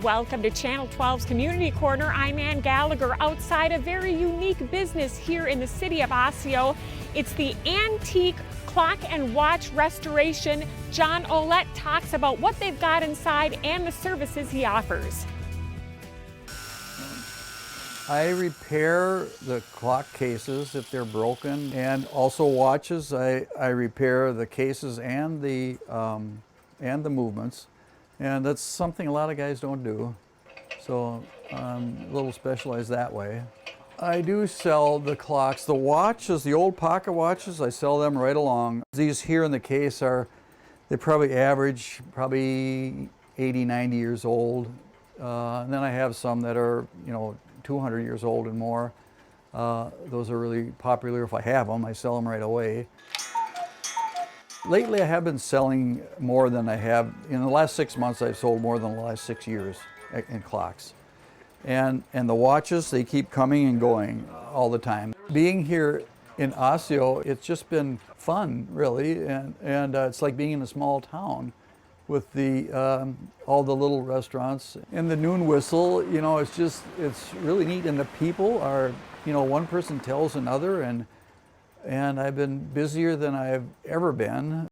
Welcome to Channel 12's Community Corner. I'm Ann Gallagher outside a very unique business here in the city of Osseo. It's the Antique Clock and Watch Restoration. John Olette talks about what they've got inside and the services he offers. I repair the clock cases if they're broken, and also watches. I repair the cases and the movements, and that's something a lot of guys don't do. So I'm a little specialized that way. I do sell the clocks. The watches, the old pocket watches, I sell them right along. These here in the case they probably average 80, 90 years old. And then I have some that are, 200 years old and more. Those are really popular. If I have them, I sell them right away. Lately, I have been selling more than I have. In the last 6 months, I've sold more than the last 6 years in clocks. And the watches, they keep coming and going all the time. Being here in Osseo, it's just been fun, really, and it's like being in a small town with all the little restaurants and the noon whistle. It's really neat, and the people are, one person tells another, and I've been busier than I've ever been.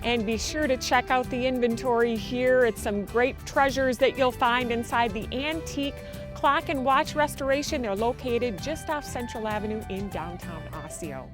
And be sure to check out the inventory here. It's some great treasures that you'll find inside the Antique Clock and Watch Restoration. They're located just off Central Avenue in downtown Osseo.